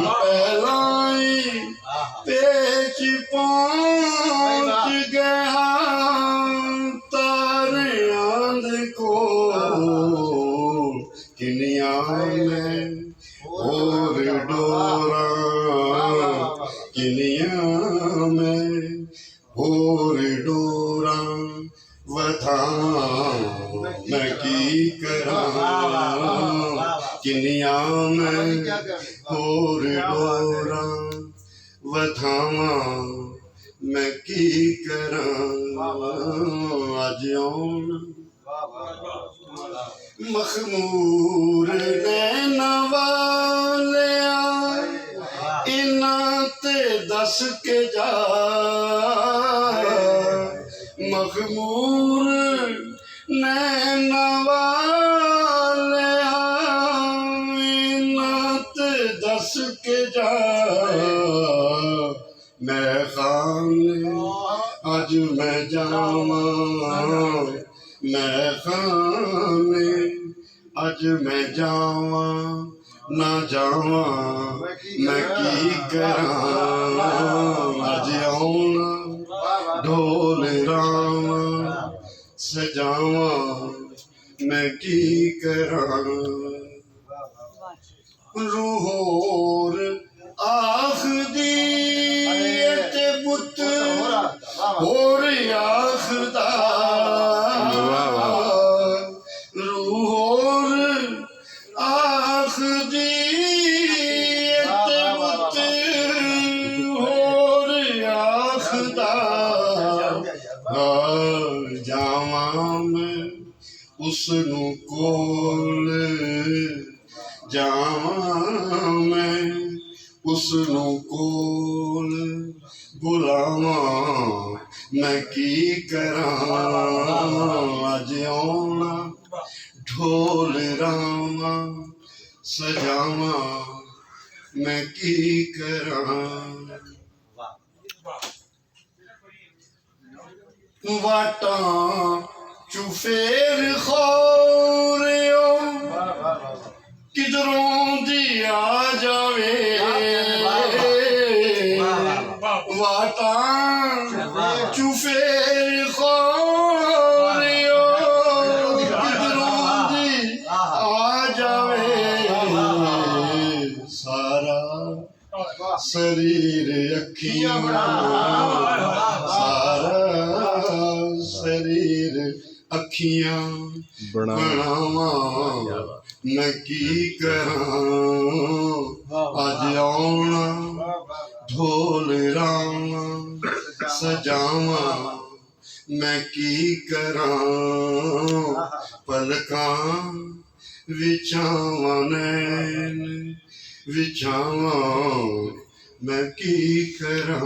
पहलाई पेच पहुंच गया तारे आंध को किनिया में और डोरा किनिया में और डोरा वधा मैं की करा किनिया में और डोरा वधावा मैं की करा अज मखमूर नैना वालिया इना ते दस के जा मखमूर नैना वालिया इना ते दस के जा मैं खाने अज मैं जावा मैं खाने अज मैं जावा ना जावा मैं की करा अज आउना ढोल रावा सजावा मैं की करा रूहोर आखदी ते पुत होर आखदा रूहोर आखदी ते पुत होर आखदा जावा मैं उसनू कोल जावा मैं उसनू कोल बुलावा मैं की करा अज आउना ढोल रावा सजावा मैं की करा वाटा चुफेर खोरियो किधरों दी आ जावे वाटा चुफेर खोरियो किधरों दी आ जावे सारा शरीर अखियां सारा शरीर अखियां बनावा मैं की करा अज आउना ढोल रावा सजावा मैं की करा पलका विछावा नैन विछावा मैं की करा।